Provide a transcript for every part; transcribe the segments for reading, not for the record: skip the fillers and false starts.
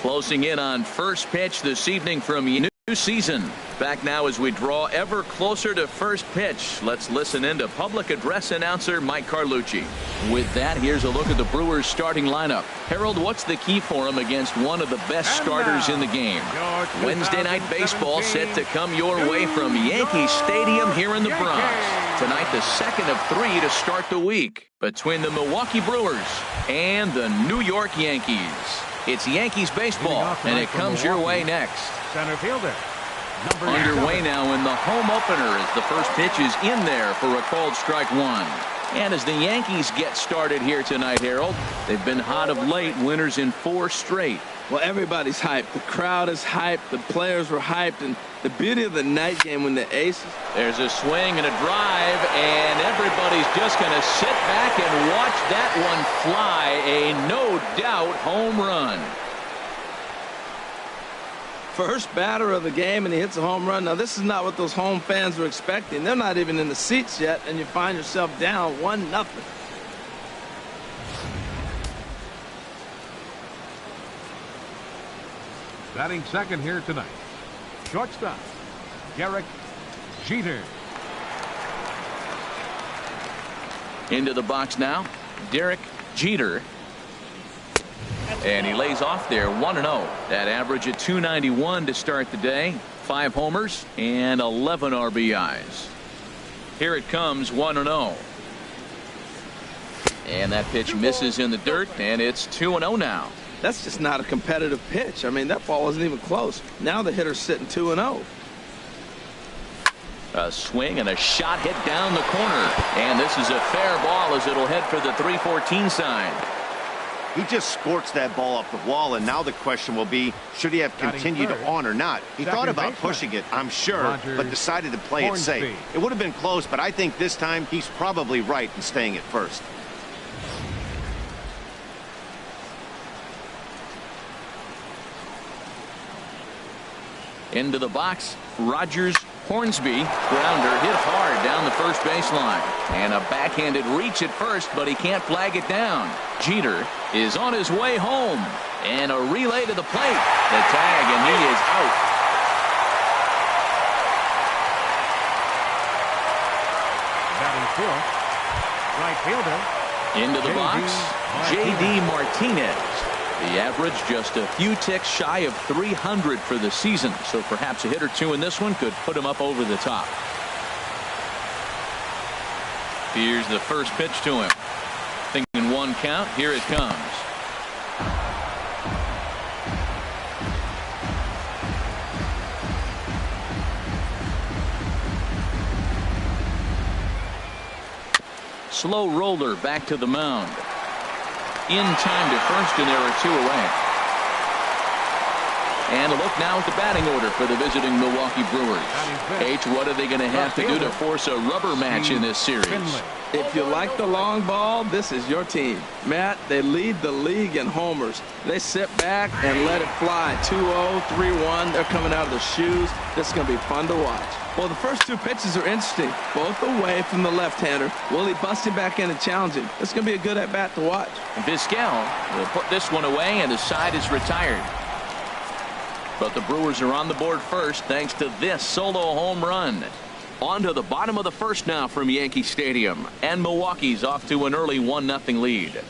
Closing in on first pitch this evening from new season. Back now as we draw ever closer to first pitch. Let's listen in to public address announcer Mike Carlucci. With that, here's a look at the Brewers starting lineup. Harold, what's the key for them against one of the best starters in the game? Wednesday night baseball set to come your way from Yankee Stadium here in the Bronx. Tonight, the second of 3 to start the week between the Milwaukee Brewers and the New York Yankees. It's Yankees baseball, and it comes your way next. Center fielder. Underway now in the home opener as the first pitch is in there for a called strike one. And as the Yankees get started here tonight, Harold, they've been hot of late, winners in 4 straight. Well, everybody's hyped. The crowd is hyped. The players were hyped. And the beauty of the night game when the aces. There's a swing and a drive, and everybody's just going to sit back and watch that one fly. A no-doubt home run. First batter of the game, and he hits a home run. Now, this is not what those home fans were expecting. They're not even in the seats yet, and you find yourself down 1-0. Batting second here tonight. Shortstop, Derek Jeter. Into the box now, Derek Jeter. And he lays off there 1-0. That average at 291 to start the day. 5 homers and 11 RBIs. Here it comes 1-0. And that pitch misses in the dirt, and it's 2-0 now. That's just not a competitive pitch. I mean, that ball wasn't even close. Now the hitter's sitting 2-0. A swing and a shot hit down the corner. And this is a fair ball as it'll head for the 314 sign. He just scorched that ball up the wall, and now the question will be, should he have continued on or not? He thought about pushing it, I'm sure, but decided to play it safe. It would have been close, but I think this time he's probably right in staying at first. Into the box, Rogers Hornsby. Grounder hit hard down the first baseline. And a backhanded reach at first, but he can't flag it down. Jeter is on his way home. And a relay to the plate. The tag, and he is out. Batting fourth, right fielder. Into the box, J.D. Martinez. The average just a few ticks shy of 300 for the season. So perhaps a hit or two in this one could put him up over the top. Here's the first pitch to him. Thinking 1 count. Here it comes. Slow roller back to the mound. In time to first, and there are 2 away. And a look now at the batting order for the visiting Milwaukee Brewers. H, what are they going to have to do to force a rubber match in this series? If you like the long ball, this is your team. Matt, they lead the league in homers. They sit back and let it fly. 2-0, 3-1. They're coming out of their shoes. This is going to be fun to watch. Well, the first 2 pitches are interesting. Both away from the left-hander. Will he bust him back in and challenge him? It's going to be a good at-bat to watch. Vizquel will put this one away, and the side is retired. But the Brewers are on the board first thanks to this solo home run. On to the bottom of the first now from Yankee Stadium. And Milwaukee's off to an early 1-0 lead.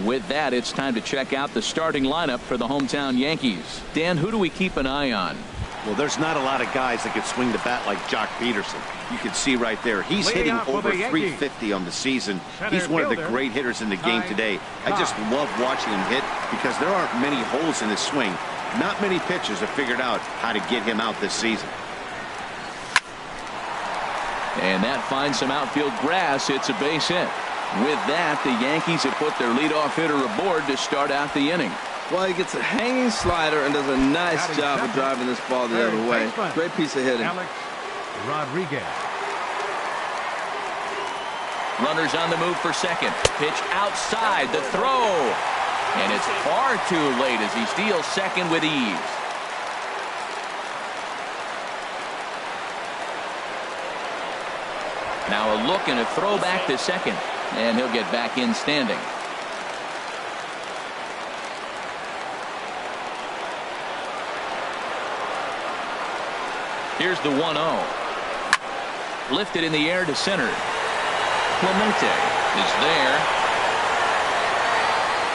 With that, it's time to check out the starting lineup for the hometown Yankees. Dan, who do we keep an eye on? Well, there's not a lot of guys that could swing the bat like Jock Peterson. You can see right there. He's hitting over 350 on the season. He's one of the great hitters in the game today. I just love watching him hit because there aren't many holes in his swing. Not many pitchers have figured out how to get him out this season. And that finds some outfield grass. It's a base hit. With that, the Yankees have put their leadoff hitter aboard to start out the inning. Well, he gets a hanging slider and does a nice job of driving this ball the other way. Great piece of hitting. Alex Rodriguez. Runners on the move for second. Pitch outside. The throw. And it's far too late as he steals second with ease. Now a look and a throw back to second. and he'll get back in standing. Here's the 1-0. Lifted in the air to center. Clemente is there.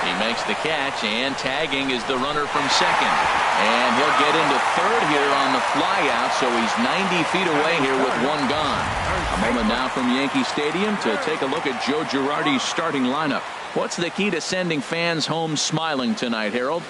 He makes the catch, and tagging is the runner from second. And he'll get into third here on the flyout, so he's 90 feet away here with one gone. A moment now from Yankee Stadium to take a look at Joe Girardi's starting lineup. What's the key to sending fans home smiling tonight, Harold?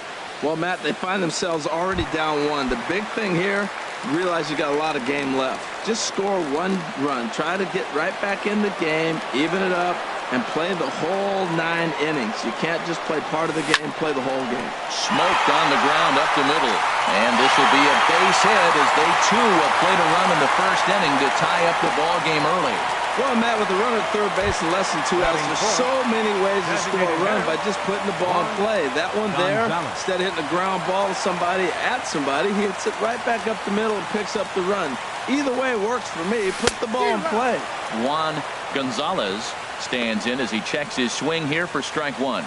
Well, Matt, they find themselves already down one. The big thing here, realize you got a lot of game left. Just score one run. Try to get right back in the game, even it up, and play the whole 9 innings. You can't just play part of the game, play the whole game. Smoked on the ground up the middle. And this will be a base hit as they, too, will play a run in the first inning to tie up the ball game early. Well, Matt, with the runner at third base in less than 2 outs, there's so many ways to score a run by just putting the ball in play. That one there, instead of hitting a ground ball to somebody, at somebody, he hits it right back up the middle and picks up the run. Either way works for me. Put the ball in play. Juan Gonzalez stands in as he checks his swing here for strike one.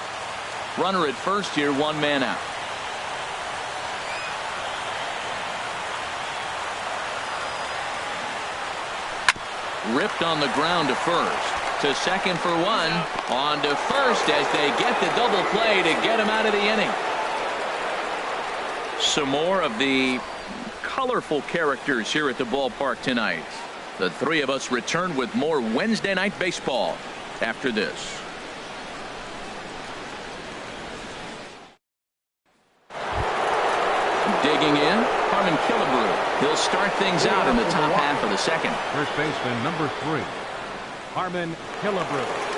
Runner at first here, 1 man out. Ripped on the ground to first. To second for 1. On to first as they get the double play to get him out of the inning. Some more of the colorful characters here at the ballpark tonight. The three of us return with more Wednesday Night Baseball after this. Digging in, Harmon Killebrew. He'll start things out in the top half of the second. First baseman number 3, Harmon Killebrew.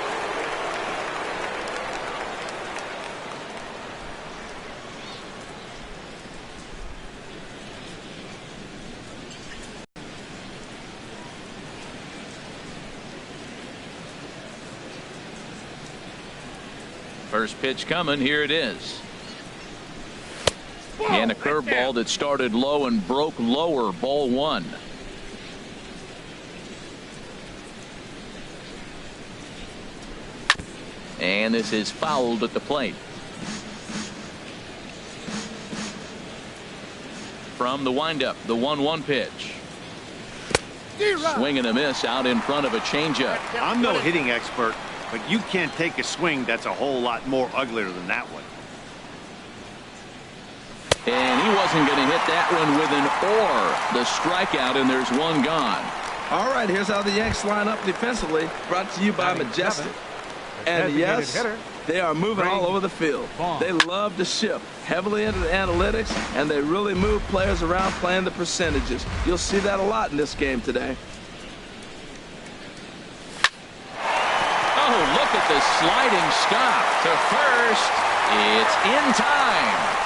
First pitch coming. Here it is. And a curveball that started low and broke lower. Ball 1. And this is fouled at the plate. From the windup, the 1-1 pitch. Swing and a miss out in front of a changeup. I'm no hitting expert, but you can't take a swing that's a whole lot more uglier than that one. And he wasn't going to hit that one with an or. The strikeout, and there's one gone. All right, here's how the Yanks line up defensively. Brought to you by Majestic. And yes, they are moving all over the field. They love to shift heavily into the analytics, and they really move players around playing the percentages. You'll see that a lot in this game today. Oh, look at the sliding stop to first. It's in time.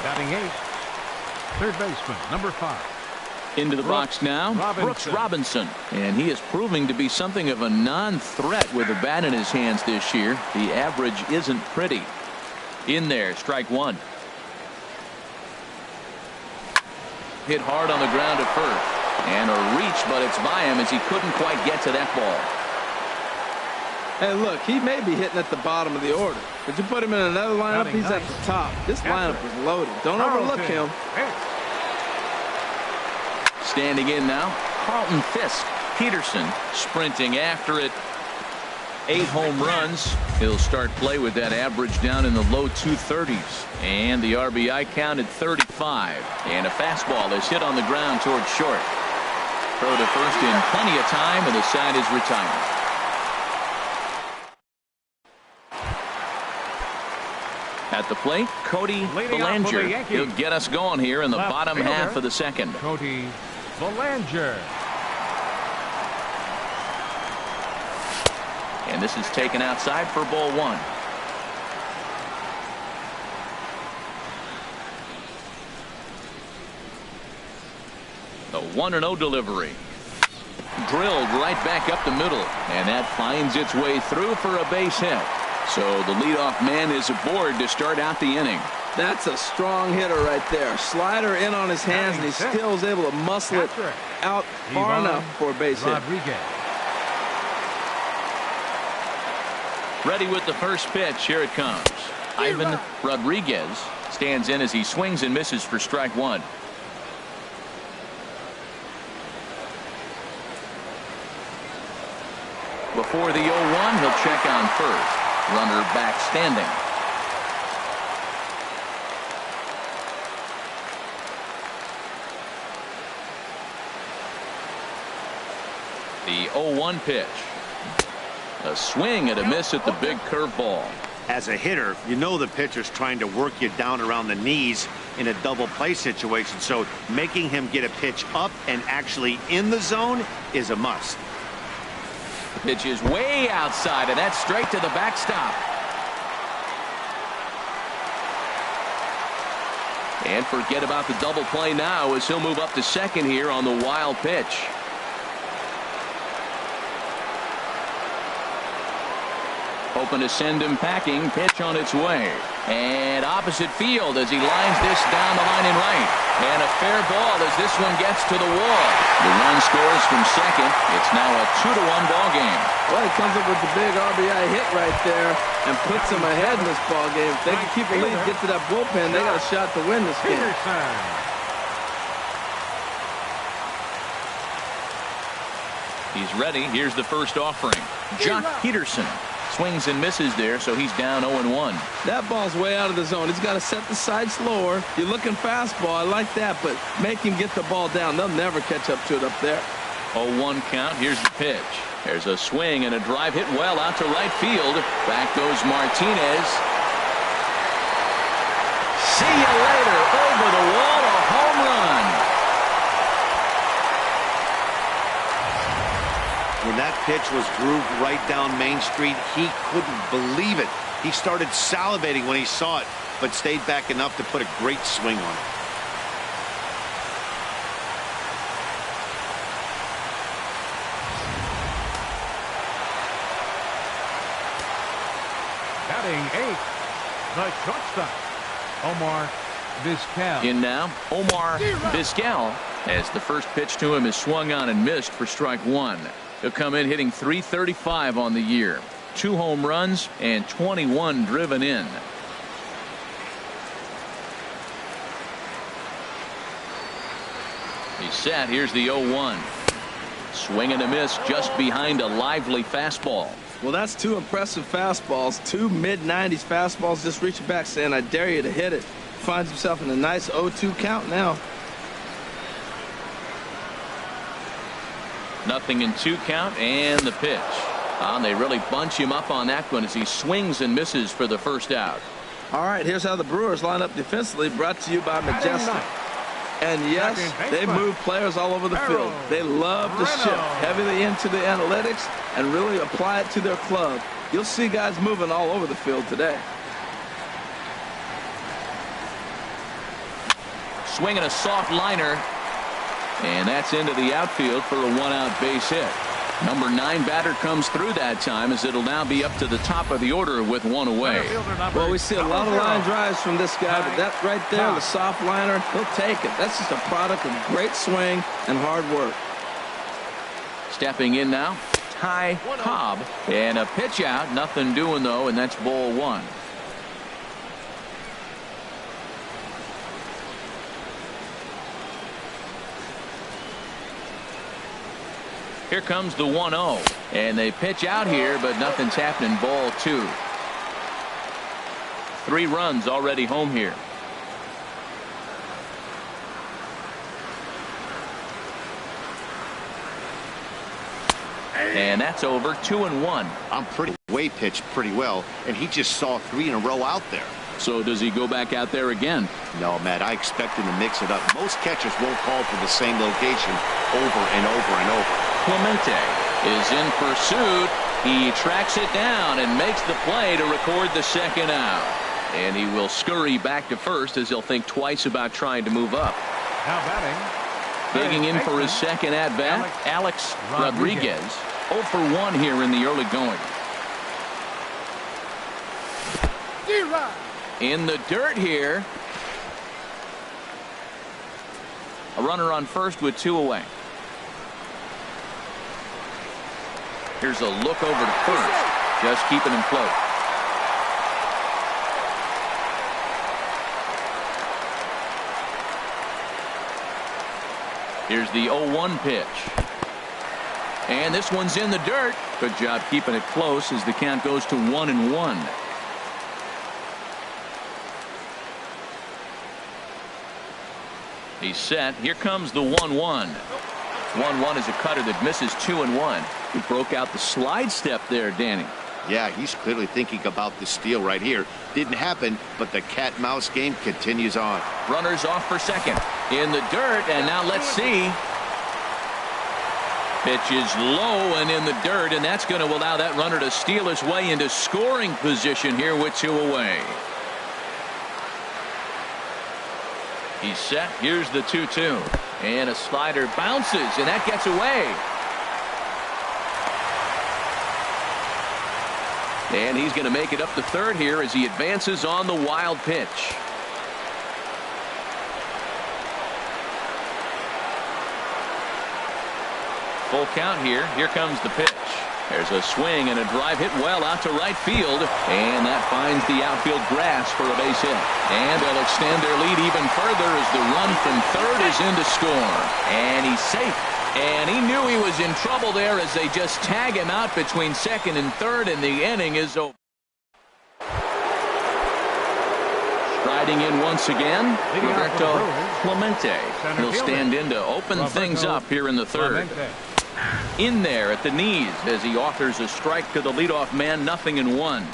Batting 8th, third baseman number 5. Into the box now, Brooks Robinson. And he is proving to be something of a non-threat with a bat in his hands this year. The average isn't pretty. In there, strike 1. Hit hard on the ground at first. And a reach, but it's by him as he couldn't quite get to that ball. Hey, look, he may be hitting at the bottom of the order. But you put him in another lineup, he's at the top. This lineup is loaded. Don't overlook him. Standing in now, Carlton Fisk. Peterson sprinting after it. 8 home runs. He'll start play with that average down in the low 230s. And the RBI count at 35. And a fastball is hit on the ground towards short. Throw to first in plenty of time, and the side is retired. At the plate, Cody Bellinger. He'll get us going here in the bottom half of the second. Cody Bellinger. And this is taken outside for ball 1. The 1-0 delivery. Drilled right back up the middle. And that finds its way through for a base hit. So the leadoff man is aboard to start out the inning. That's a strong hitter right there. Slider in on his hands, and he still is able to muscle it out far enough for a base hit. Ready with the first pitch. Here it comes. Ivan Rodriguez stands in as he swings and misses for strike one. Before the 0-1, he'll check on first. Runner back standing. The 0-1 pitch. A swing and a miss at the big curveball. As a hitter, you know the pitcher's trying to work you down around the knees in a double play situation, so making him get a pitch up and actually in the zone is a must. The pitch is way outside, and that's straight to the backstop. And forget about the double play now as he'll move up to second here on the wild pitch. Hoping to send him packing. Pitch on its way. And opposite field as he lines this down the line in right. And a fair ball as this one gets to the wall. The run scores from second. It's now a 2-1 ball game. Well, he comes up with the big RBI hit right there and puts him ahead in this ball game. If they can keep a lead, get to that bullpen, they got a shot to win this game. He's ready. Here's the first offering. Jock Peterson swings and misses there, so he's down 0-1. That ball's way out of the zone. He's got to set the side slower. You're looking fastball. I like that, but make him get the ball down. They'll never catch up to it up there. 0-1 count. Here's the pitch. There's a swing and a drive hit well out to right field. Back goes Martinez. See you later. Over the wall, a home run. When that pitch was grooved right down Main Street, he couldn't believe it. He started salivating when he saw it, but stayed back enough to put a great swing on it. Batting eighth, the shortstop, Omar Vizquel. In now, Omar Vizquel, as the first pitch to him is swung on and missed for strike one. He'll come in hitting .335 on the year. 2 home runs and 21 driven in. He's set. Here's the 0-1. Swing and a miss just behind a lively fastball. Well, that's 2 impressive fastballs. 2 mid-90s fastballs just reaching back saying, I dare you to hit it. Finds himself in a nice 0-2 count now. 0-2 count and the pitch. And they really bunch him up on that one as he swings and misses for the first out. All right, here's how the Brewers line up defensively, brought to you by Majestic. And yes, they move players all over the field. They love to shift heavily into the analytics and really apply it to their club. You'll see guys moving all over the field today. Swinging a soft liner. And that's into the outfield for a 1-out base hit. Number 9 batter comes through that time as it'll now be up to the top of the order with 1 away. Well, we see a lot of line drives from this guy, but that right there, the soft liner, he'll take it. That's just a product of great swing and hard work. Stepping in now, Ty Cobb. And a pitch out, nothing doing though, and that's ball 1. Here comes the 1-0. And they pitch out here, but nothing's happening. Ball 2. 3 runs already home here. And that's over. 2-1. I'm pretty way pitched pretty well, and he just saw 3 in a row out there. So does he go back out there again? No, Matt, I expect him to mix it up. Most catchers won't call for the same location over and over and over. Clemente is in pursuit. He tracks it down and makes the play to record the second out. And he will scurry back to first as he'll think twice about trying to move up. Now batting. Digging in for his second at-bat, Alex Rodriguez. 0 for 1 here in the early going. In the dirt here. A runner on first with 2 away. Here's a look over to first. just keeping him close. Here's the 0-1 pitch. And this one's in the dirt. Good job keeping it close as the count goes to 1-1. He's set. Here comes the 1-1. 1-1 is a cutter that misses 2-1. He broke out the slide step there, Danny. Yeah, he's clearly thinking about the steal right here. Didn't happen, but the cat-mouse game continues on. Runners off for second. In the dirt, and now let's see. Pitch is low and in the dirt, and that's going to allow that runner to steal his way into scoring position here with 2 away. He's set. Here's the 2-2. And a slider bounces, and that gets away. And he's going to make it up to third here as he advances on the wild pitch. Full count here. Here comes the pitch. There's a swing and a drive hit well out to right field. And that finds the outfield grass for a base hit. And they'll extend their lead even further as the run from third is in to score. And he's safe. And he knew he was in trouble there as they just tag him out between second and third, and the inning is over. Striding in once again, Roberto Clemente. He'll stand in to open things up here in the third. In there at the knees as he offers a strike to the leadoff man, 0-1.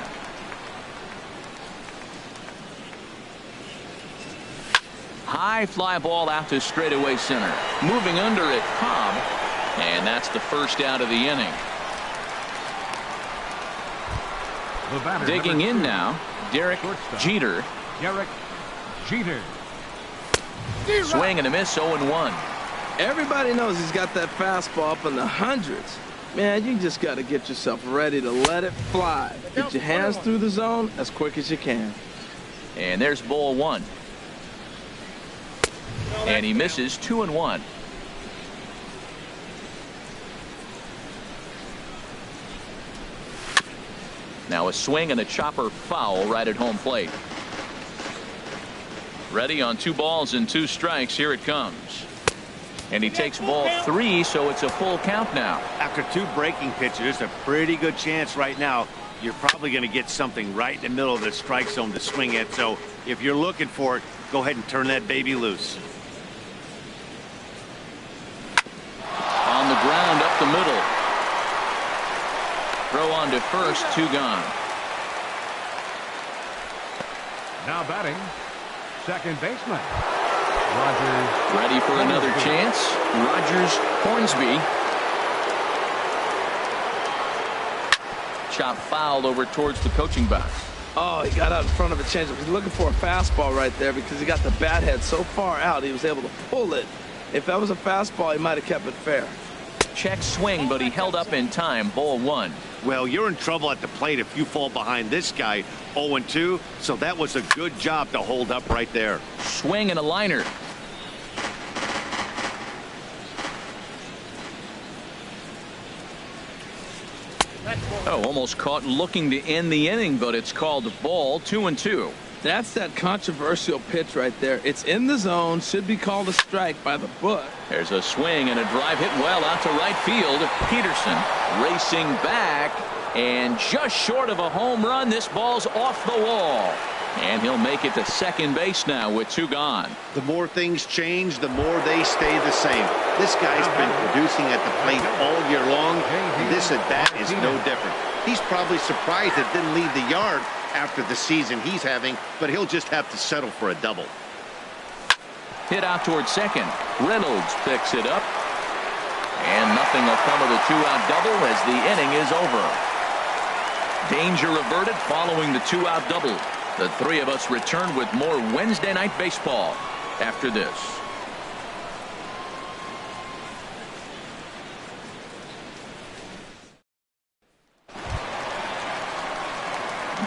High fly ball out to straightaway center. Moving under it, Cobb. And that's the first out of the inning. Digging in now, Derek Jeter. Swing and a miss, 0-1. Everybody knows he's got that fastball up in the hundreds. Man, you just got to get yourself ready to let it fly. Get your hands through the zone as quick as you can. And there's ball 1. And he misses, 2-1. Now a swing and a chopper foul right at home plate. Ready on 2 balls and 2 strikes. Here it comes. And he takes ball 3, so it's a full count now. After 2 breaking pitches, there's a pretty good chance right now you're probably going to get something right in the middle of the strike zone to swing at. So if you're looking for it, go ahead and turn that baby loose. On the ground up the middle. Throw on to first, 2 gone. Now batting, second baseman. Rogers. Ready for another chance. Rogers Hornsby. Chop fouled over towards the coaching box. Oh, he got out in front of a changeup. He's looking for a fastball right there because he got the bat head so far out he was able to pull it. If that was a fastball, he might have kept it fair. Check swing, but he held up in time. Ball 1. Well, you're in trouble at the plate if you fall behind this guy. 0-2, so that was a good job to hold up right there. Swing and a liner. Oh, almost caught looking to end the inning, but it's called a ball. 2-2. That's that controversial pitch right there. It's in the zone, should be called a strike by the book. There's a swing and a drive hit well out to right field. Peterson racing back and just short of a home run. This ball's off the wall. And he'll make it to second base now with 2 gone. The more things change, the more they stay the same. This guy's been producing at the plate all year long, and this at bat is no different. He's probably surprised it didn't leave the yard after the season he's having, but he'll just have to settle for a double. Hit out towards second. Reynolds picks it up. And nothing will come of the 2-out double as the inning is over. Danger averted following the 2-out double. The 3 of us return with more Wednesday night baseball after this.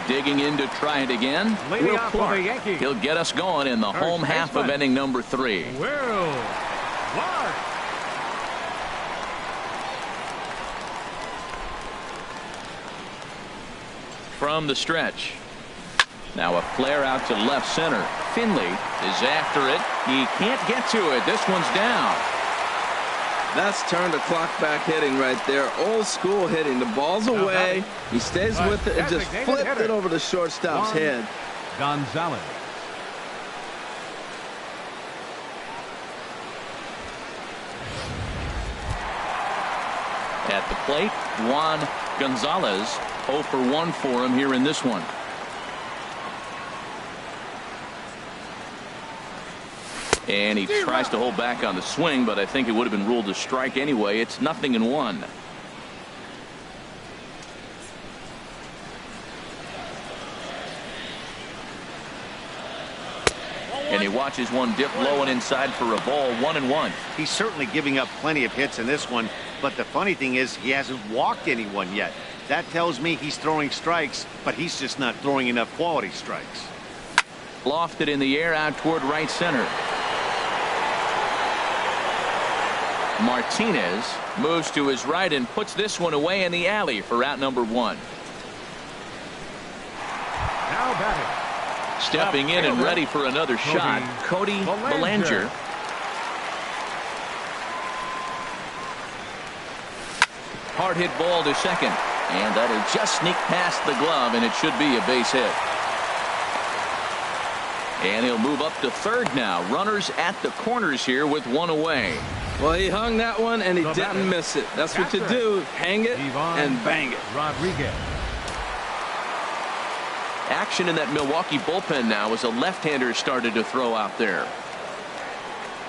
Digging in to try it again. Will Clark. He'll get us going in the home half of inning number 3. Will Clark. from the stretch. Now a flare out to left center. Finley is after it. He can't get to it. This one's down. That's turn the clock back hitting right there. Old school hitting. The ball's away. He stays with it and just flipped it over the shortstop's head. Gonzalez. At the plate, Juan Gonzalez. 0 for 1 for him here in this one. And he tries to hold back on the swing, but I think it would have been ruled a strike anyway. It's 0-1. And he watches one dip low and inside for a ball. 1-1. He's certainly giving up plenty of hits in this one, but the funny thing is he hasn't walked anyone yet. That tells me he's throwing strikes, but he's just not throwing enough quality strikes. Lofted in the air out toward right center. Martinez moves to his right and puts this one away in the alley for out number 1. Now batting. Stepping in and ready for another shot, Cody Bellinger. Hard hit ball to second, and that'll just sneak past the glove, and it should be a base hit. And he'll move up to third now. Runners at the corners here with one away. Well, he hung that one and he didn't miss it. That's what you do. Hang it and bang it. Rodriguez. Action in that Milwaukee bullpen now as a left-hander started to throw out there.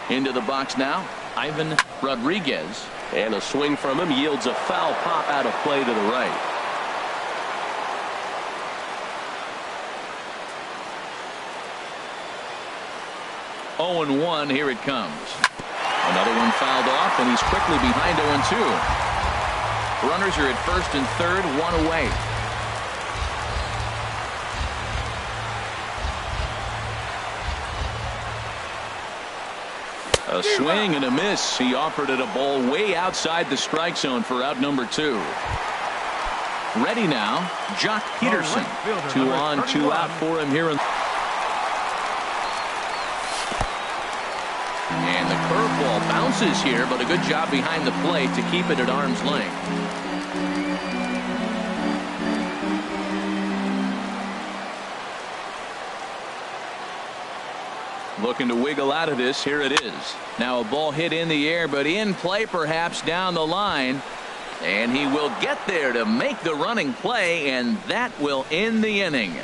Into the box now, Ivan Rodriguez. And a swing from him yields a foul pop out of play to the right. Oh and 1, here it comes. Another one fouled off, and he's quickly behind 0-2. Runners are at first and third, one away. A swing and a miss. He offered it a ball way outside the strike zone for out number 2. Ready now, Jock Peterson. 2 on, 2 out for him here. And the curveball bounces here, but a good job behind the plate to keep it at arm's length. Looking to wiggle out of this. Here it is. Now a ball hit in the air, but in play perhaps down the line. And he will get there to make the running play, and that will end the inning.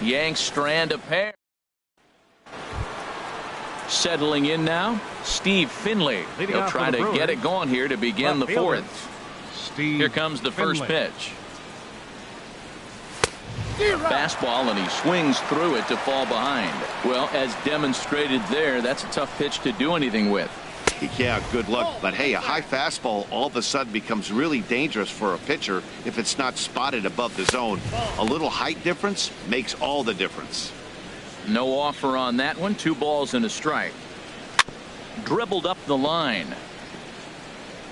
Yanks strand a pair. Settling in now, Steve Finley. He'll try to get it going here to begin the fourth. Here comes the first pitch. A fastball, and he swings through it to fall behind. Well, as demonstrated there, that's a tough pitch to do anything with. Yeah, good luck. But hey, a high fastball all of a sudden becomes really dangerous for a pitcher if it's not spotted above the zone. A little height difference makes all the difference. No offer on that one. 2 balls and a strike. Dribbled up the line.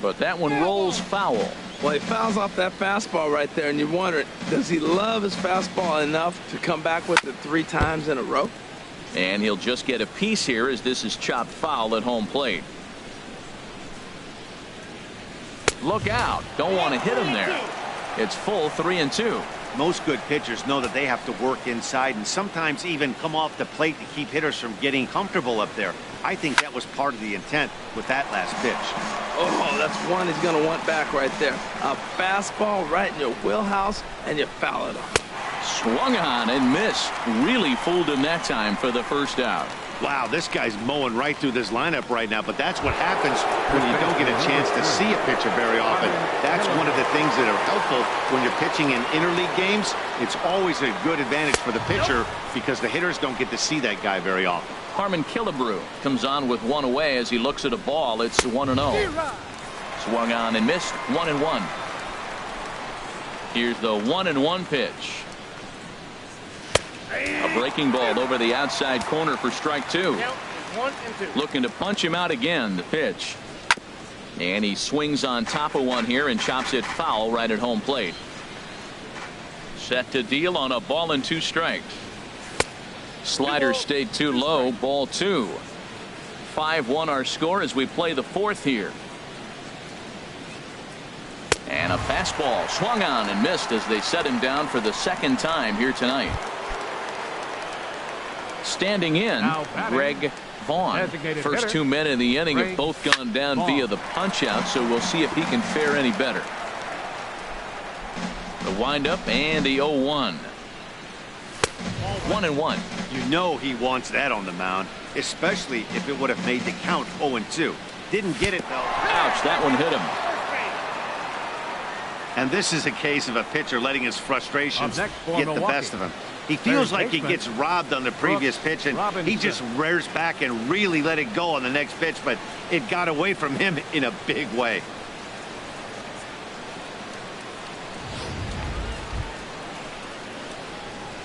But that one rolls foul. Well, he fouls off that fastball right there, and you wonder, does he love his fastball enough to come back with it 3 times in a row? And he'll just get a piece here as this is chopped foul at home plate. Look out. Don't want to hit him there. It's full 3-2. Most good pitchers know that they have to work inside and sometimes even come off the plate to keep hitters from getting comfortable up there. I think that was part of the intent with that last pitch. Oh, that's one he's going to want back right there. A fastball right in your wheelhouse, and you foul it off. Swung on and missed. Really fooled him that time for the first out. Wow, this guy's mowing right through this lineup right now, but that's what happens when you don't get a chance to see a pitcher very often. That's one of the things that are helpful when you're pitching in interleague games. It's always a good advantage for the pitcher because the hitters don't get to see that guy very often. Harmon Killebrew comes on with one away as he looks at a ball. It's 1-0. Swung on and missed. 1-1. Here's the 1-1 pitch. A breaking ball over the outside corner for strike 2. Looking to punch him out again. The pitch. And he swings on top of one here and chops it foul right at home plate. Set to deal on a ball and 2 strikes. Slider stayed too low. Ball 2. 5-1 our score as we play the 4th here. And a fastball swung on and missed as they set him down for the 2nd time here tonight. Standing in, Greg Vaughn. First 2 men in the inning have both gone down via the punch out, so we'll see if he can fare any better. The windup and the 0-1. 1-1. You know he wants that on the mound, especially if it would have made the count 0-2. Didn't get it, though. Ouch, that one hit him. And this is a case of a pitcher letting his frustrations get the best of him. He feels like he gets robbed on the previous pitch, and he just rears back and really let it go on the next pitch, but it got away from him in a big way.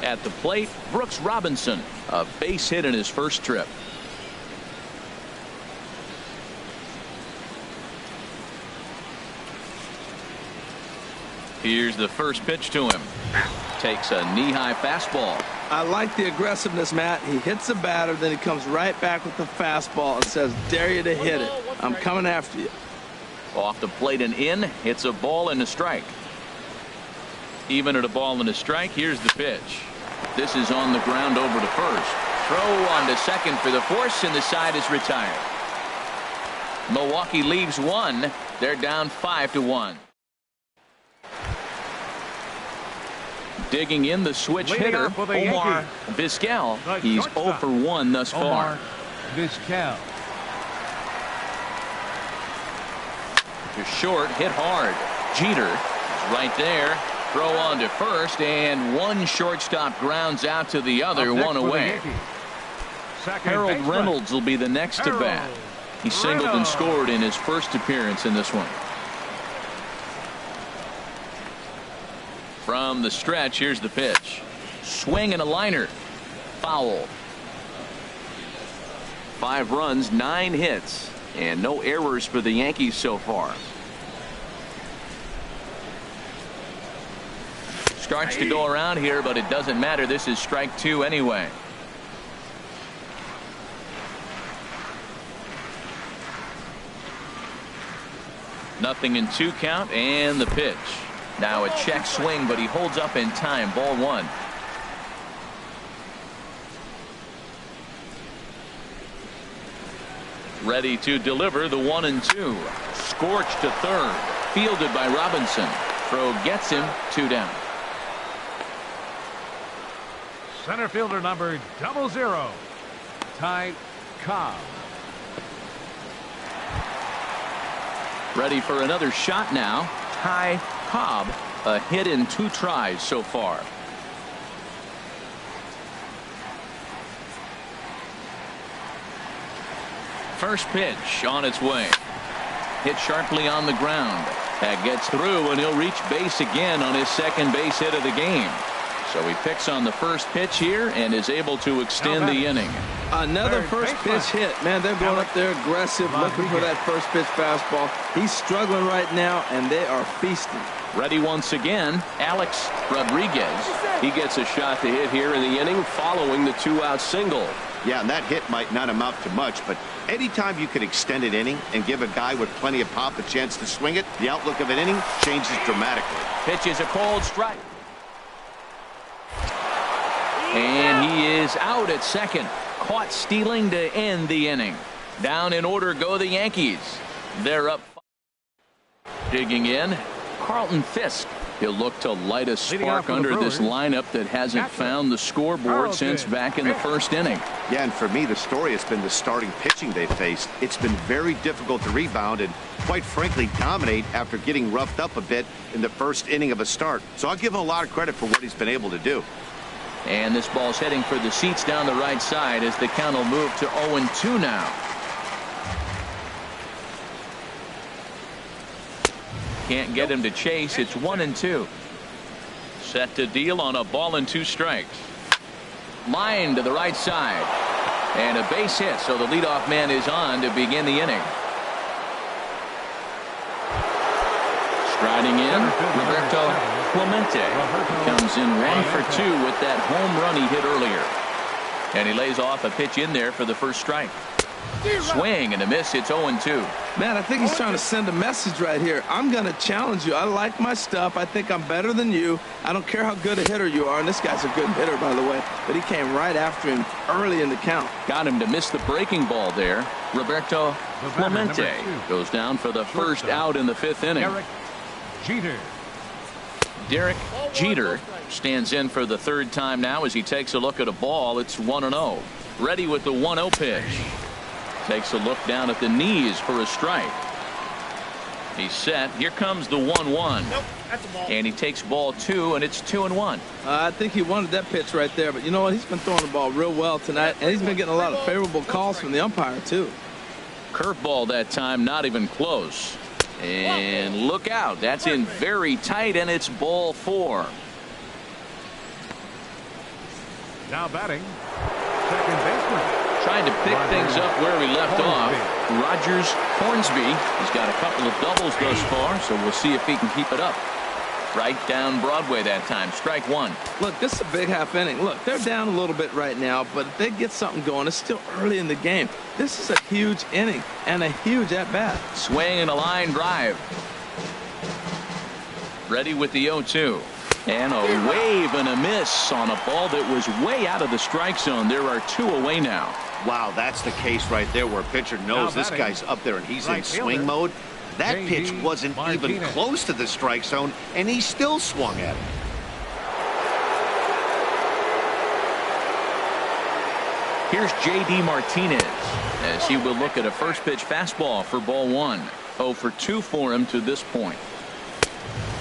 At the plate, Brooks Robinson, a base hit in his first trip. Here's the first pitch to him. Takes a knee-high fastball. I like the aggressiveness, Matt. He hits the batter, then he comes right back with the fastball and says, dare you to hit it. I'm coming after you. Off the plate and in, hits a ball and a strike. Even at a ball and a strike, here's the pitch. This is on the ground over to first. Throw on to second for the force, and the side is retired. Milwaukee leaves 1. They're down 5-1. Digging in the switch hitter, Omar Vizquel. He's 0 for 1 thus far. Vizquel. To short, hit hard. Jeter is right there. Throw on to first, and one shortstop grounds out to the other, one away. Harold Reynolds will be the next to bat. He singled and scored in his first appearance in this one. From the stretch, here's the pitch. Swing and a liner. Foul. 5 runs, 9 hits, and no errors for the Yankees so far. Starts to go around here, but it doesn't matter. This is strike 2 anyway. Nothing in 2 count, and the pitch. Now a check swing, but he holds up in time. Ball 1. Ready to deliver the 1-2. Scorched to third. Fielded by Robinson. Throw gets him. 2 down. Center fielder number 00. Ty Cobb. Ready for another shot now. Ty Cobb, a hit in 2 tries so far. First pitch on its way. Hit sharply on the ground. That gets through, and he'll reach base again on his second base hit of the game. So he picks on the first pitch here and is able to extend the inning. Another first pitch hit. Man, they're going up there aggressive, looking for that first pitch fastball. He's struggling right now, and they are feasting. Ready once again, Alex Rodriguez. He gets a shot to hit here in the inning following the 2-out single. Yeah, and that hit might not amount to much, but anytime you can extend an inning and give a guy with plenty of pop a chance to swing it, the outlook of an inning changes dramatically. Pitch is a cold strike. And he is out at second. Caught stealing to end the inning. Down in order go the Yankees. They're up. Digging in, Carlton Fisk. He'll look to light a spark under this lineup that hasn't found the scoreboard since back in the first inning. Yeah, and for me, the story has been the starting pitching they've faced. It's been very difficult to rebound and, quite frankly, dominate after getting roughed up a bit in the first inning of a start. So I'll give him a lot of credit for what he's been able to do. And this ball's heading for the seats down the right side as the count will move to 0-2 now. Can't get him to chase. It's 1-2. Set to deal on a ball and 2 strikes. Line to the right side. And a base hit, so the leadoff man is on to begin the inning. Striding in, Roberto Clemente comes in 1 for 2 with that home run he hit earlier. And he lays off a pitch in there for the first strike. Swing and a miss. It's 0-2. Man, I think he's trying to send a message right here. I'm going to challenge you. I like my stuff. I think I'm better than you. I don't care how good a hitter you are. And this guy's a good hitter, by the way. But he came right after him early in the count. Got him to miss the breaking ball there. Roberto Clemente goes down for the first out in the 5th inning. Derek Jeter stands in for the 3rd time now as he takes a look at a ball. It's 1-0. Ready with the 1-0 pitch. Takes a look down at the knees for a strike. He's set. Here comes the 1-1. Nope, that's a ball. And he takes ball 2, and it's 2-1. I think he wanted that pitch right there. But you know what? He's been throwing the ball real well tonight. And he's been getting a lot of favorable calls from the umpire, too. Curveball that time, not even close. And look out. That's in very tight, and it's ball 4. Now batting, second baseman. Trying to pick things up where we left off. Rogers Hornsby. He's got a couple of doubles thus far, so we'll see if he can keep it up. Right down Broadway that time. Strike 1. Look, this is a big half inning. Look, they're down a little bit right now, but if they get something going, it's still early in the game. This is a huge inning and a huge at-bat. Swing and a line drive. Ready with the 0-2. And a wave and a miss on a ball that was way out of the strike zone. There are 2 away now. Wow, that's the case right there where a pitcher knows this guy's up there and he's in swing mode. That pitch wasn't even close to the strike zone, and he still swung at it. Here's J.D. Martinez as he will look at a first pitch fastball for ball 1. 0 for 2 for him to this point.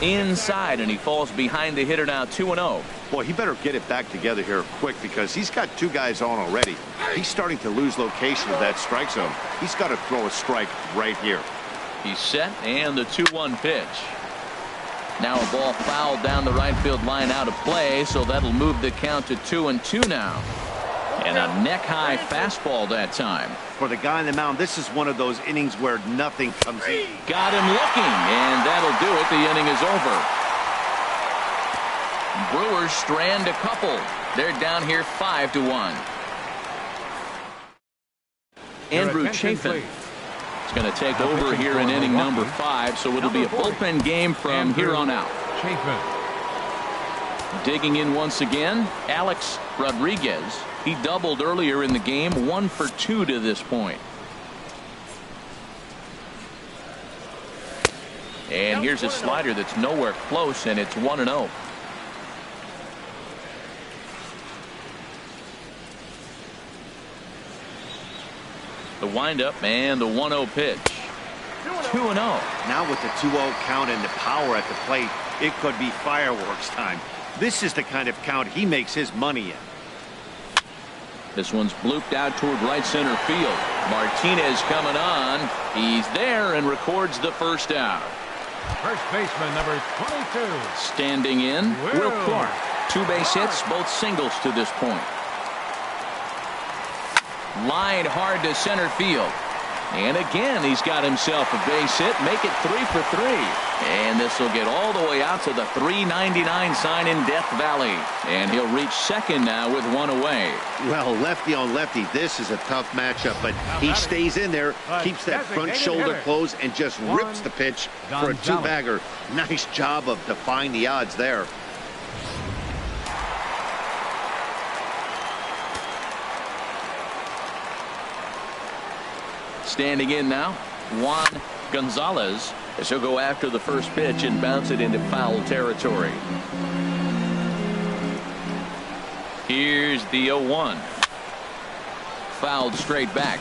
Inside, and he falls behind the hitter now. 2-0. Boy, he better get it back together here quick because he's got 2 guys on already. He's starting to lose location of that strike zone. He's got to throw a strike right here. He's set, and the 2-1 pitch. Now a ball fouled down the right field line out of play, so that'll move the count to 2-2 now. And a neck-high fastball that time. For the guy on the mound, this is one of those innings where nothing comes in. Got him looking, and that'll do it. The inning is over. Brewers strand a couple. They're down here 5-1. Andrew Chafin is going to take over here in inning number 5, so it'll be a bullpen game from here on out. Digging in once again, Alex Rodriguez. He doubled earlier in the game, 1 for 2 to this point. And here's a slider that's nowhere close, and it's 1-0. The windup and the 1-0 pitch. 2-0. Now with the 2-0 count and the power at the plate, it could be fireworks time. This is the kind of count he makes his money in. This one's blooped out toward right center field. Martinez coming on. He's there and records the first out. First baseman number 22. Standing in, Will Clark. 2 base hits, both singles to this point. Line hard to center field. And again, he's got himself a base hit. Make it 3 for 3. And this will get all the way out to the 399 sign in Death Valley. And he'll reach second now with 1 away. Well, lefty on lefty, this is a tough matchup, but he stays in there, keeps that front shoulder closed, and just rips the pitch for a 2-bagger. Nice job of defying the odds there. Standing in now, Juan Gonzalez, as he'll go after the first pitch and bounce it into foul territory. Here's the 0-1. Fouled straight back.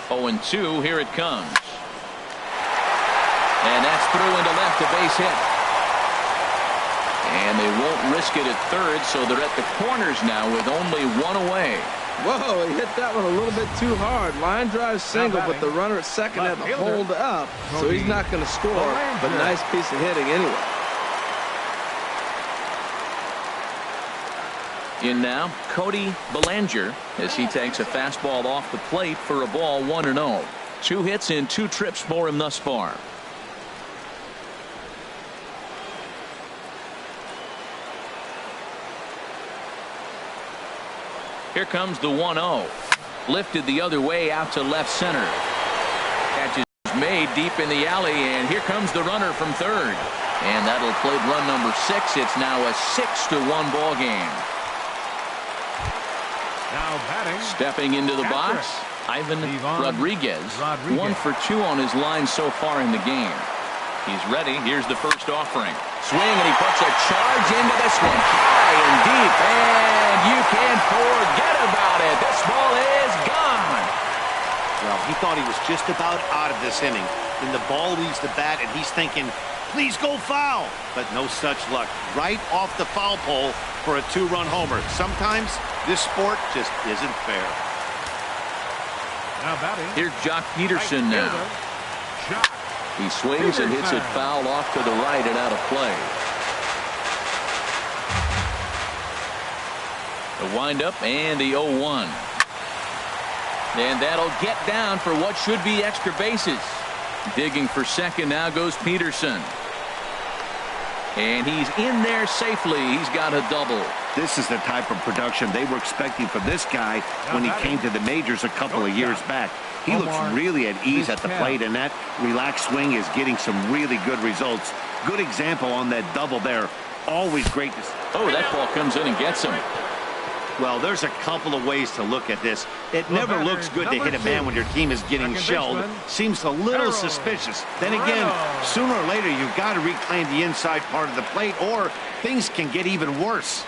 Oh, and 2, here it comes. And that's through into left, a base hit. And they won't risk it at third, so they're at the corners now with only 1 away. Whoa, he hit that one a little bit too hard. Line drive single, but the runner at second had to hold up, so he's not going to score, but nice piece of hitting anyway. In now, Cody Bellinger as he takes a fastball off the plate for a ball 1-0. 2 hits in 2 trips for him thus far. Here comes the 1-0. Lifted the other way out to left center. Catch is made deep in the alley, and here comes the runner from third. And that'll play run number 6. It's now a 6-1 ball game. Now batting. Stepping into the box, Ivan Rodriguez. 1 for 2 on his line so far in the game. He's ready. Here's the first offering. Swing, and he puts a charge into this one. High and deep, and you can't forget about it. This ball is gone. Well, he thought he was just about out of this inning. Then the ball leaves the bat, and he's thinking, please go foul. But no such luck. Right off the foul pole for a 2-run homer. Sometimes this sport just isn't fair. Now batting. Here's Jock Peterson now. He swings and hits it foul off to the right and out of play. The windup and the 0-1. And that'll get down for what should be extra bases. Digging for second now goes Peterson. And he's in there safely. He's got a double. This is the type of production they were expecting from this guy when he came to the majors a couple of years back. He looks really at ease at the plate, and that relaxed swing is getting some really good results. Good example on that double there. Always great to see. Oh, that ball comes in and gets him. Well, there's a couple of ways to look at this. It never looks good to hit a man when your team is getting shelled. Seems a little suspicious. Then again, sooner or later, you've got to reclaim the inside part of the plate, or things can get even worse.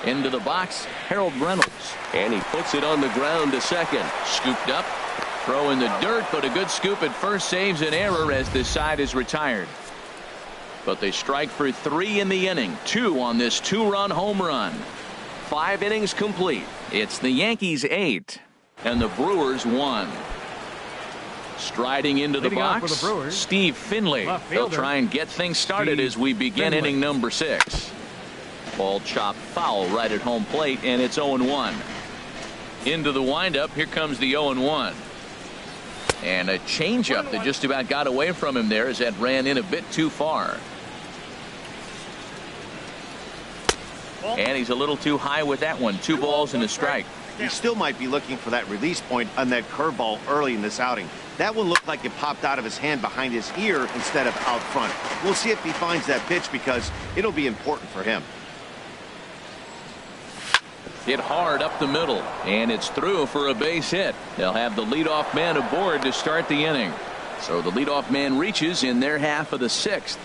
Into the box, Harold Reynolds. And he puts it on the ground to second. Scooped up. Throw in the dirt, but a good scoop at first saves an error as this side is retired. But they strike for 3 in the inning. 2 on this 2-run home run. 5 innings complete. It's the Yankees 8 and the Brewers 1. Striding into the box, Steve Finley. They'll try and get things started as we begin inning number 6. Ball chopped foul right at home plate, and it's 0-1. Into the windup, here comes the 0-1. And a changeup that just about got away from him there as that ran in a bit too far. And he's a little too high with that one. 2 balls and a strike. He still might be looking for that release point on that curveball early in this outing. That one looked like it popped out of his hand behind his ear instead of out front. We'll see if he finds that pitch because it'll be important for him. Hit hard up the middle, and it's through for a base hit. They'll have the leadoff man aboard to start the inning. So the leadoff man reaches in their half of the 6th.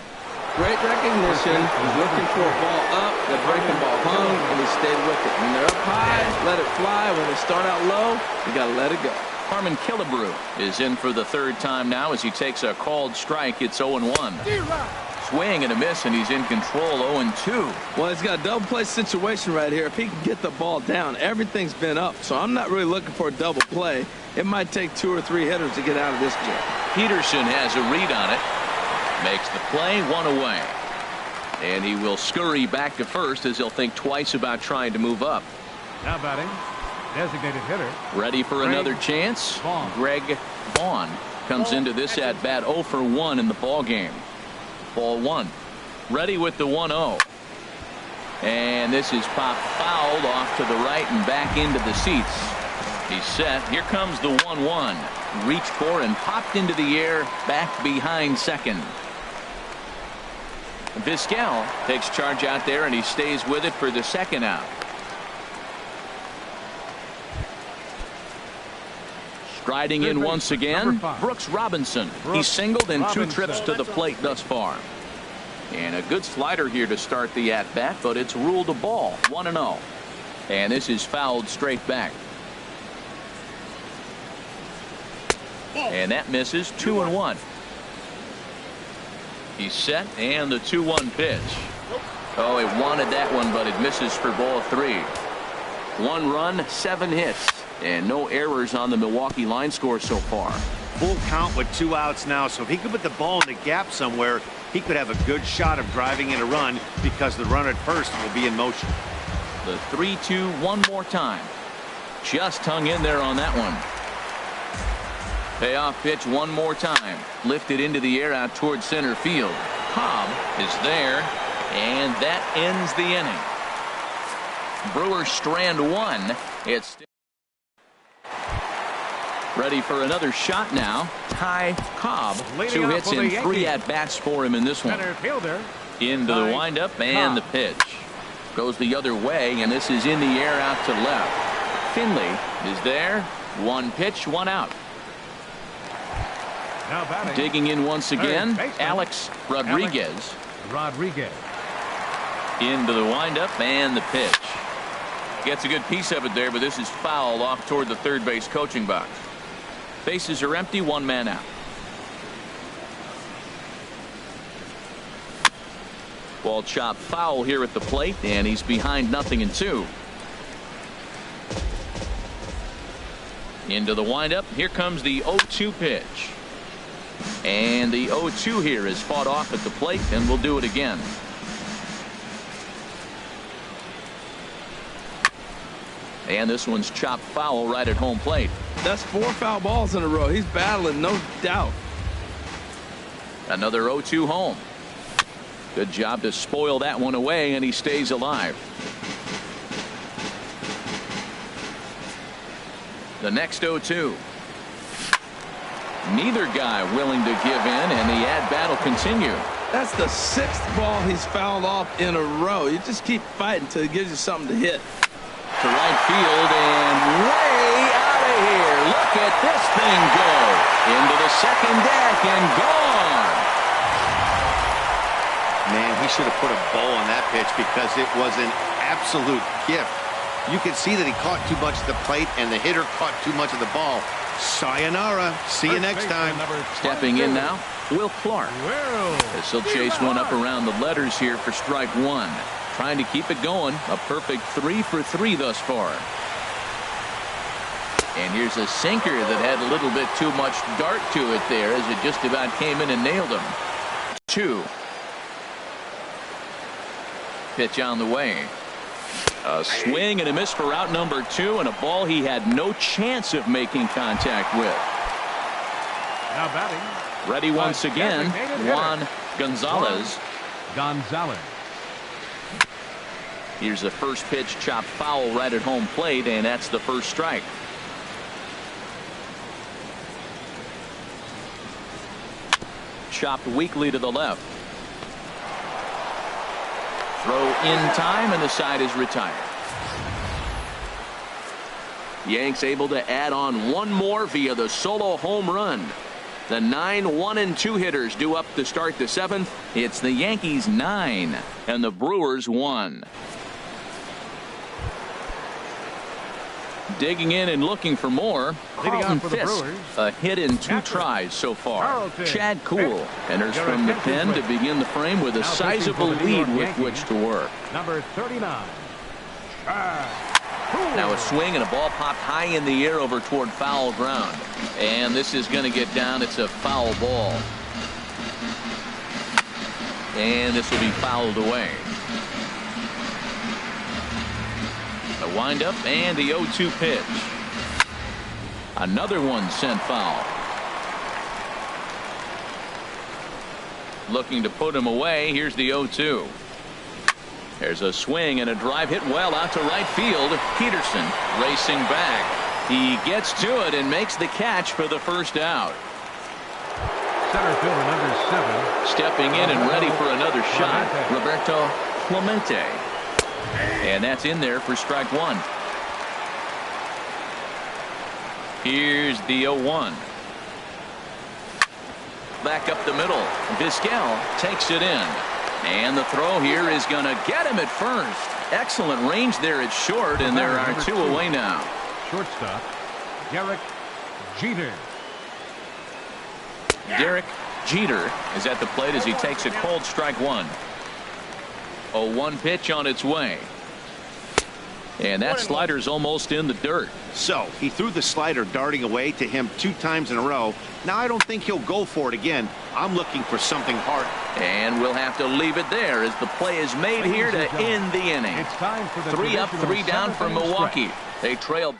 Great recognition. He's looking for a ball up. The breaking ball hung, and he stayed with it. When they're up high, let it fly. When they start out low, you got to let it go. Harmon Killebrew is in for the 3rd time now as he takes a called strike. It's 0-1. Swing and a miss, and he's in control. 0-2. Well, he's got a double play situation right here. If he can get the ball down, everything's been up. So I'm not really looking for a double play. It might take 2 or 3 hitters to get out of this jam. Peterson has a read on it. Makes the play, 1 away. And he will scurry back to first as he'll think twice about trying to move up. Now batting, designated hitter. Ready for another chance. Greg Vaughn comes into this at bat 0 for 1 in the ball game. Ball 1. Ready with the 1-0. And this is popped fouled off to the right and back into the seats. He's set. Here comes the 1-1. Reached for and popped into the air back behind second. Vizquel takes charge out there, and he stays with it for the 2nd out. Striding in once again, Brooks Robinson. He's singled in 2 trips to the plate thus far. And a good slider here to start the at-bat, but it's ruled a ball, 1-0. And this is fouled straight back. And that misses. 2-1. He's set, and the 2-1 pitch. Oh, he wanted that one, but it misses for ball 3. 1 run, 7 hits, and no errors on the Milwaukee line score so far. Full count with 2 outs now, so if he could put the ball in the gap somewhere, he could have a good shot of driving in a run because the runner at first will be in motion. The 3-2 one more time. Just hung in there on that one. Payoff pitch one more time. Lifted into the air out towards center field. Cobb is there, and that ends the inning. Brewers strand one. It's ready for another shot now. Ty Cobb. 2 hits and 3 at-bats for him in this one. Into the windup and the pitch. Goes the other way, and this is in the air out to left. Finley is there. 1 pitch, 1 out. Digging in once again, Alex Rodriguez. Into the windup and the pitch. Gets a good piece of it there, but this is foul off toward the third base coaching box. Bases are empty, 1 man out. Ball chopped foul here at the plate, and he's behind 0-2. Into the windup. Here comes the 0-2 pitch. And the 0-2 here is fought off at the plate, and we'll do it again. And this one's chopped foul right at home plate. That's 4 foul balls in a row. He's battling, no doubt. Another 0-2 home. Good job to spoil that one away, and he stays alive. The next 0-2. Neither guy willing to give in, and the at-bat will continue. That's the 6th ball he's fouled off in a row. You just keep fighting until he gives you something to hit. To right field and way out of here. Look at this thing go. Into the second deck and gone. Man, he should have put a bow on that pitch because it was an absolute gift. You could see that he caught too much at the plate and the hitter caught too much of the ball. Sayonara. See you next time. Stepping in now, Will Clark. As he'll chase one up around the letters here for strike 1. Trying to keep it going. A perfect 3 for 3 thus far. And here's a sinker that had a little bit too much dart to it there as it just about came in and nailed him. 2. Pitch on the way. A swing and a miss for out number 2, and a ball he had no chance of making contact with. Now batting. Ready once again, Juan Gonzalez. Here's the first pitch, chopped foul right at home plate, and that's the first strike. Chopped weakly to the left. Throw in time, and the side is retired. Yanks able to add on one more via the solo home run. The 9-1-2 hitters due up to start the 7th. It's the Yankees 9 and the Brewers 1. Digging in and looking for more. Carlton Fisk, a hit in 2 tries so far. Chad Kuhl enters from the pen to begin the frame with a sizable lead with which to work. Number 39. Now a swing and a ball popped high in the air over toward foul ground. And this is going to get down. It's a foul ball. And this will be fouled away. The windup and the 0-2 pitch. Another one sent foul. Looking to put him away. Here's the 0-2. There's a swing and a drive hit well out to right field. Peterson racing back. He gets to it and makes the catch for the first out. Center fielder number 7. Stepping in and ready for another shot, Roberto Clemente. And that's in there for strike 1. Here's the 0-1. Back up the middle. Vizquel takes it in. And the throw here is going to get him at first. Excellent range there at short, and there are 2 away now. Shortstop, Derek Jeter. Derek Jeter is at the plate as he takes a cold strike 1. 0-1 pitch on its way. And that slider's almost in the dirt. So he threw the slider darting away to him 2 times in a row. Now I don't think he'll go for it again. I'm looking for something hard. And we'll have to leave it there as the play is made here to end the inning. It's time for the 3 up, 3 down for Milwaukee. They trail.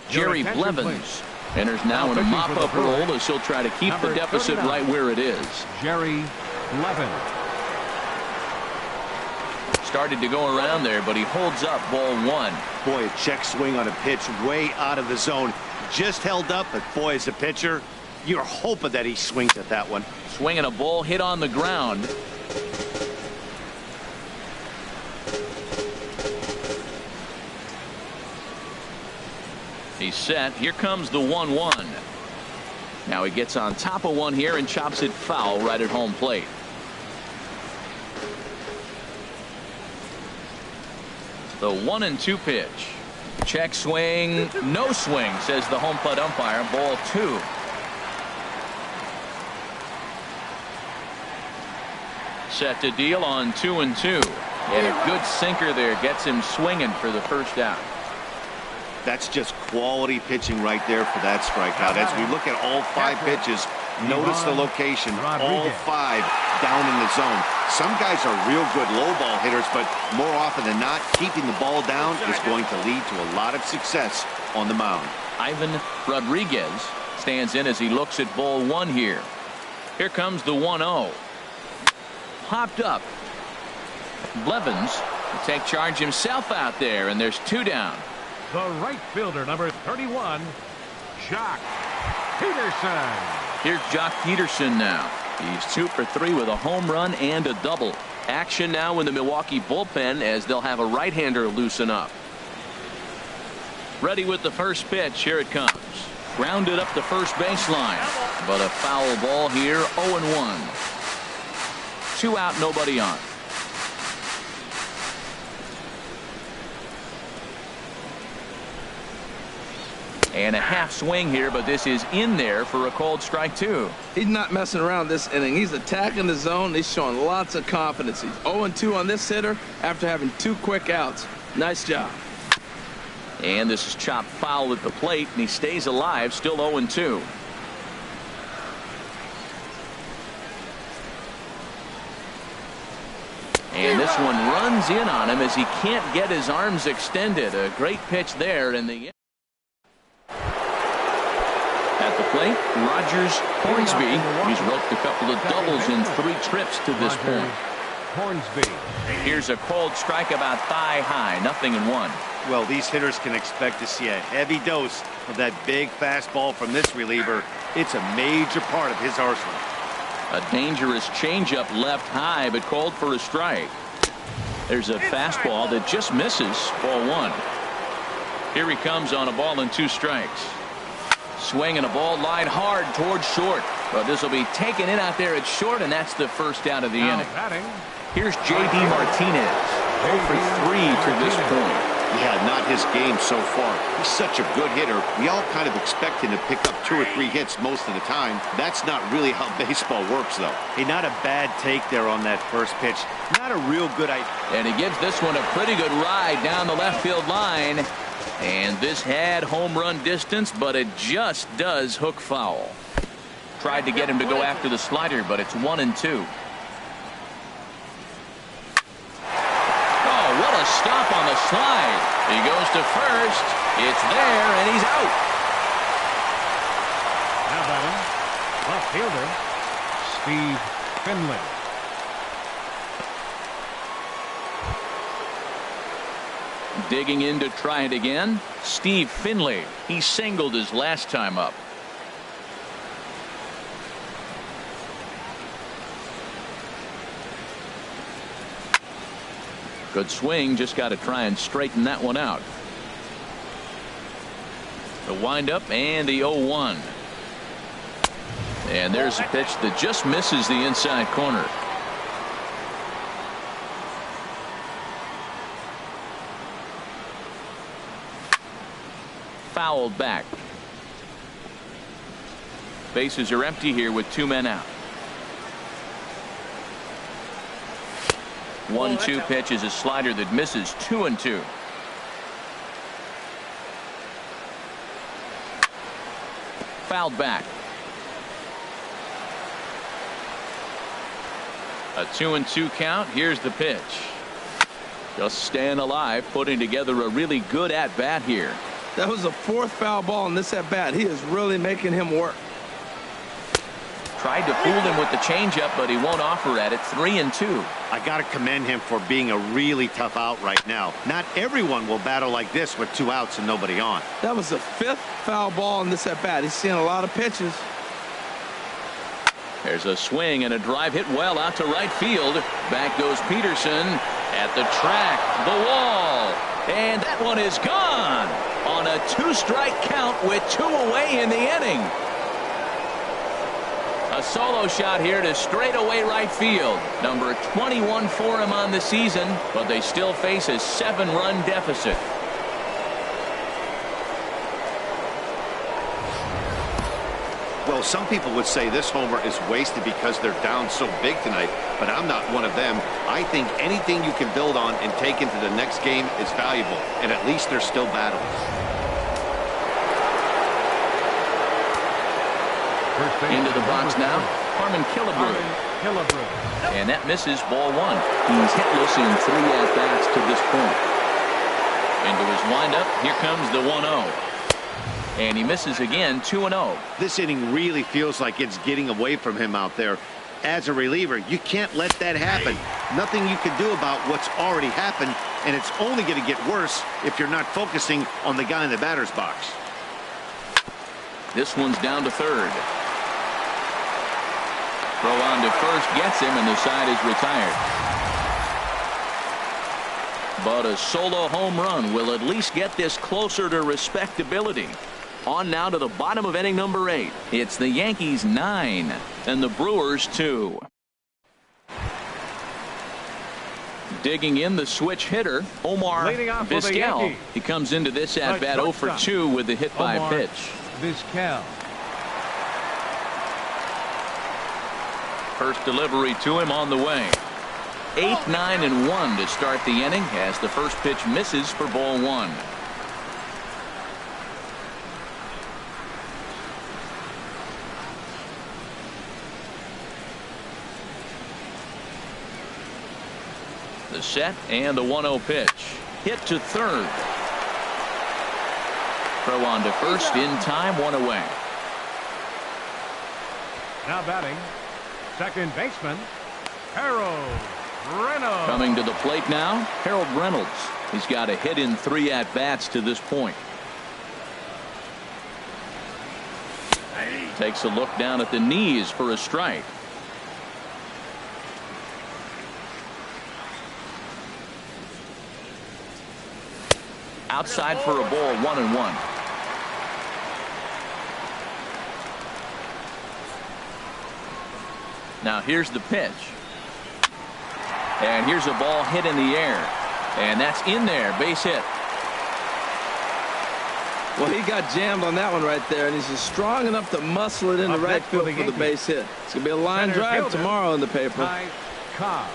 Jerry Blevins enters now in a mop-up role as he'll try to keep the deficit right where it is. Jerry Blevins. Started to go around there, but he holds up ball 1. Boy, a check swing on a pitch way out of the zone. Just held up, but boy, as a pitcher, you're hoping that he swings at that one. Swinging a ball hit on the ground. He's set. Here comes the 1-1. Now he gets on top of one here and chops it foul right at home plate. The 1-2 pitch. Check swing. No swing, says the home plate umpire. Ball 2. Set to deal on 2-2. And a good sinker there gets him swinging for the first out. That's just quality pitching right there for that strikeout. As we look at all 5 pitches, notice the location. All 5 down in the zone. Some guys are real good low ball hitters, but more often than not, keeping the ball down is going to lead to a lot of success on the mound. Ivan Rodriguez stands in as he looks at ball 1 here. Here comes the 1-0. Popped up. Blevins will take charge himself out there, and there's 2 down. The right fielder, number 31, Jock Peterson. Here's Jock Peterson now. He's 2 for 3 with a home run and a double. Action now in the Milwaukee bullpen as they'll have a right-hander loosen up. Ready with the first pitch. Here it comes. Grounded up the first baseline. But a foul ball here. 0-1. 2 out, nobody on. And a half swing here, but this is in there for a called strike 2. He's not messing around this inning. He's attacking the zone. He's showing lots of confidence. He's 0-2 on this hitter after having 2 quick outs. Nice job. And this is chopped foul at the plate, and he stays alive, still 0-2. And this one runs in on him as he can't get his arms extended. A great pitch there in the At the plate, Rogers Hornsby. He's roped a couple of doubles in 3 trips to this point. Hornsby. Here's a cold strike about thigh high, 0-1. Well, these hitters can expect to see a heavy dose of that big fastball from this reliever. It's a major part of his arsenal. A dangerous changeup left high, but called for a strike. There's a fastball that just misses. Ball 1. Here he comes on a ball and 2 strikes. Swinging a ball line hard towards short. But this will be taken in out there at short, and that's the first out of the inning. Here's J.D. Martinez. 0 for 3 to this point. Yeah, not his game so far. He's such a good hitter. We all kind of expect him to pick up 2 or 3 hits most of the time. That's not really how baseball works, though. Hey, not a bad take there on that first pitch. Not a real good idea. And he gives this one a pretty good ride down the left field line. And this had home run distance, but it just does hook foul. Tried to get him to go after the slider, but it's 1-2. Oh, what a stop on the slide. He goes to first. It's there, and he's out. Now batting, left fielder, Steve Finley. Digging in to try it again, Steve Finley. He singled his last time up. Good swing, just got to try and straighten that one out. The windup and the 0-1. And there's a pitch that just misses the inside corner. Fouled back. Bases are empty here with 2 men out. 1-2 pitch is a slider that misses. 2-2. fouled back. A 2-2 count. Here's the pitch. Just staying alive, putting together a really good at-bat here. That was the 4th foul ball in this at-bat. He is really making him work. Tried to fool him with the changeup, but he won't offer at it. 3-2. I got to commend him for being a really tough out right now. Not everyone will battle like this with 2 outs and nobody on. That was the 5th foul ball in this at-bat. He's seeing a lot of pitches. There's a swing and a drive hit well out to right field. Back goes Peterson at the track, the wall, and that one is gone on a 2-strike count with 2 away in the inning. A solo shot here to straightaway right field. Number 21 for him on the season, but they still face a 7-run deficit. Well, some people would say this homer is wasted because they're down so big tonight, but I'm not one of them. I think anything you can build on and take into the next game is valuable, and at least they're still battling. Into the box now, Harmon Killebrew. And that misses, ball 1. He's hitless in 3 at-bats to this point. Into his windup, here comes the 1-0. And he misses again, 2-0. This inning really feels like it's getting away from him out there. As a reliever, you can't let that happen. Nothing you can do about what's already happened, and it's only going to get worse if you're not focusing on the guy in the batter's box. This one's down to third. Throw on to first gets him, and the side is retired. But a solo home run will at least get this closer to respectability. On now to the bottom of inning number 8. It's the Yankees 9 and the Brewers 2. Digging in the switch hitter, Omar Vizquel. He comes into this at bat 0 for 2 with the hit by pitch. Vizquel. First delivery to him on the way. 8, 9, and 1 to start the inning as the first pitch misses for ball 1. The set and the 1-0 pitch. Hit to third. Throw on to first in time, 1 away. Now batting, second baseman, Harold Reynolds. Coming to the plate now, Harold Reynolds. He's got a hit in 3 at-bats to this point. Takes a look down at the knees for a strike. Outside for a ball, 1-1. Now here's the pitch. And here's a ball hit in the air. And that's in there, base hit. Well, he got jammed on that one right there, and he's just strong enough to muscle it into right field for the base hit. It's going to be a line drive tomorrow in the paper. Cobb.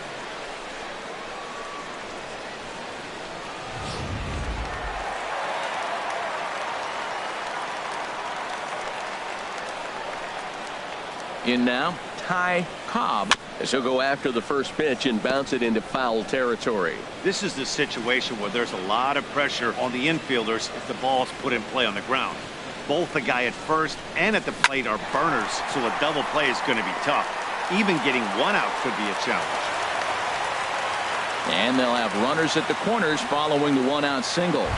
In now, Ty Cobb, as he'll go after the first pitch and bounce it into foul territory. This is the situation where there's a lot of pressure on the infielders if the ball's put in play on the ground. Both the guy at first and at the plate are burners, so a double play is going to be tough. Even getting 1 out could be a challenge. And they'll have runners at the corners following the 1-out single.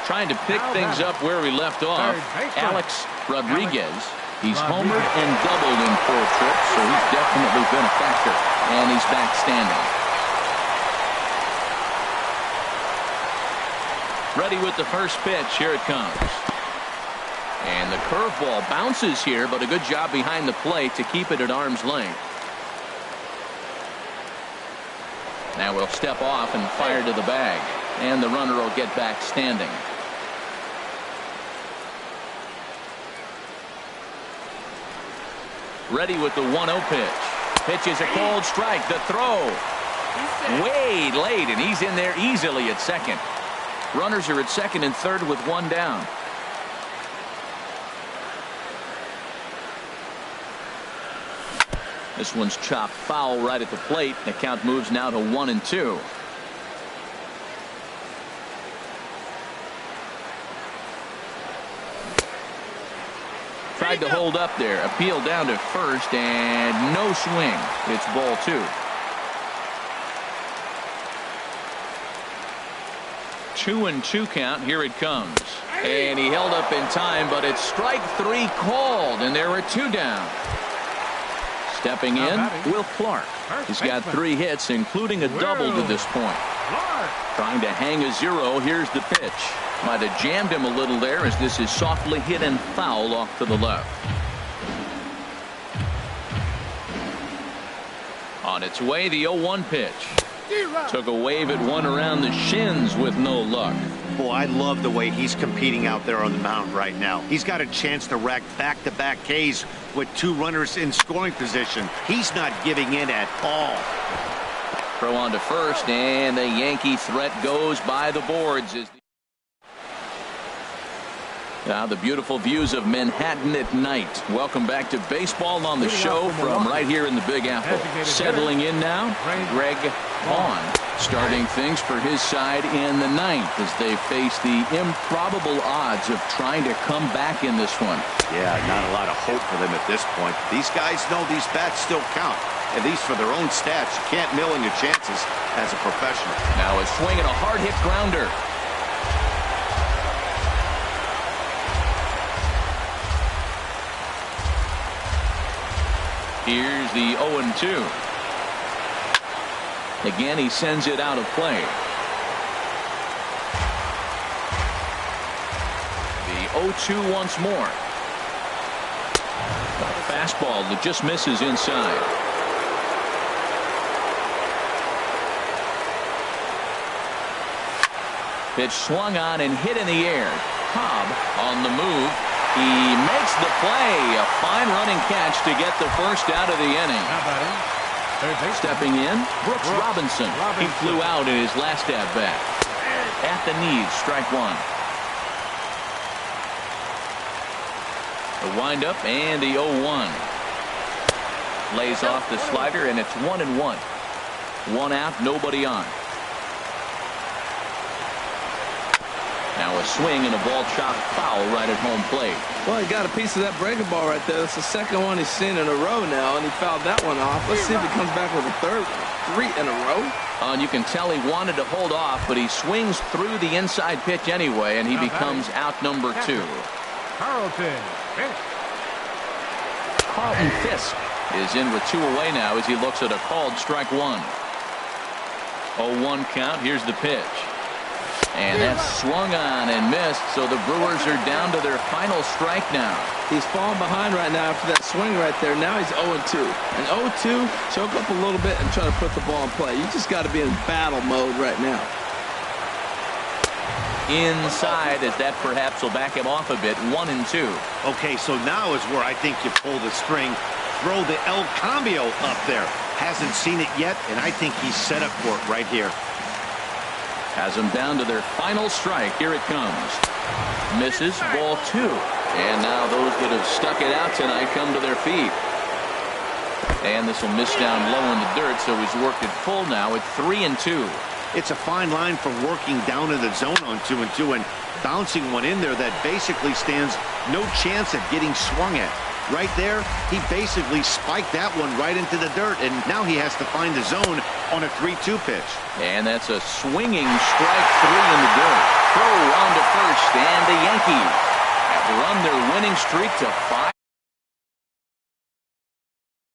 Trying to pick things up where we left off, Alex Rodriguez. He's homered and doubled in 4 trips, so he's definitely been a factor. And he's back standing. Ready with the first pitch. Here it comes. And the curveball bounces here, but a good job behind the plate to keep it at arm's length. Now we'll step off and fire to the bag. And the runner will get back standing. Ready with the 1-0 pitch. Pitch is a cold strike. The throw. Way late, and he's in there easily at second. Runners are at second and third with 1 down. This one's chopped foul right at the plate. The count moves now to 1-2. Tried to hold up there. Appeal down to first and no swing. It's ball 2. 2-2 count. Here it comes. And he held up in time, but it's strike 3 called, and there are 2 down. Stepping in, Will Clark. He's got 3 hits, including a double to this point. Trying to hang a 0. Here's the pitch. Might have jammed him a little there, as this is softly hit and foul off to the left. On its way, the 0-1 pitch. Took a wave at one around the shins with no luck. Boy, I love the way he's competing out there on the mound right now. He's got a chance to rack back-to-back Ks with 2 runners in scoring position. He's not giving in at all. Throw on to first, and the Yankee threat goes by the boards. Now the beautiful views of Manhattan at night. Welcome back to baseball on the show from right here in the Big Apple. Settling in now, Greg Vaughn, starting things for his side in the 9th as they face the improbable odds of trying to come back in this one. Yeah, not a lot of hope for them at this point. These guys know these bats still count, at least for their own stats. You can't mill in your chances as a professional. Now a swing and a hard hit grounder. Here's the 0-2. Again, he sends it out of play. The 0-2 once more. A fastball that just misses inside. Pitch swung on and hit in the air. Cobb on the move. He makes the play. A fine running catch to get the first out of the inning. Stepping in, Brooks Robinson. He flew out in his last at-bat. At the knees, strike 1. The windup and the 0-1. Lays off the slider, and it's 1-1. 1 out, nobody on. Now a swing and a ball chopped foul right at home plate. Well, he got a piece of that breaking ball right there. That's the second one he's seen in a row now, and he fouled that one off. Let's see if he comes back with a third one. 3 in a row. And you can tell he wanted to hold off, but he swings through the inside pitch anyway, and he becomes out number 2. Carlton Fisk is in with 2 away now as he looks at a called strike 1. 0-1 count. Here's the pitch. And that's swung on and missed, so the Brewers are down to their final strike now. He's falling behind right now after that swing right there. Now he's 0-2. And 0-2, choke up a little bit and try to put the ball in play. You just got to be in battle mode right now. Inside, as that perhaps will back him off a bit. 1-2. Okay, so now is where I think you pull the string. Throw the El Cambio up there. Hasn't seen it yet, and I think he's set up for it right here. Has them down to their final strike. Here it comes. Misses, ball 2. And now those that have stuck it out tonight come to their feet. And this will miss down low in the dirt, so he's worked it full now at 3-2. It's a fine line for working down in the zone on 2-2 and bouncing one in there that basically stands no chance at getting swung at. Right there, he basically spiked that one right into the dirt, and now he has to find the zone on a 3-2 pitch. And that's a swinging strike 3 in the dirt. Throw on to first, and the Yankees have run their winning streak to 5.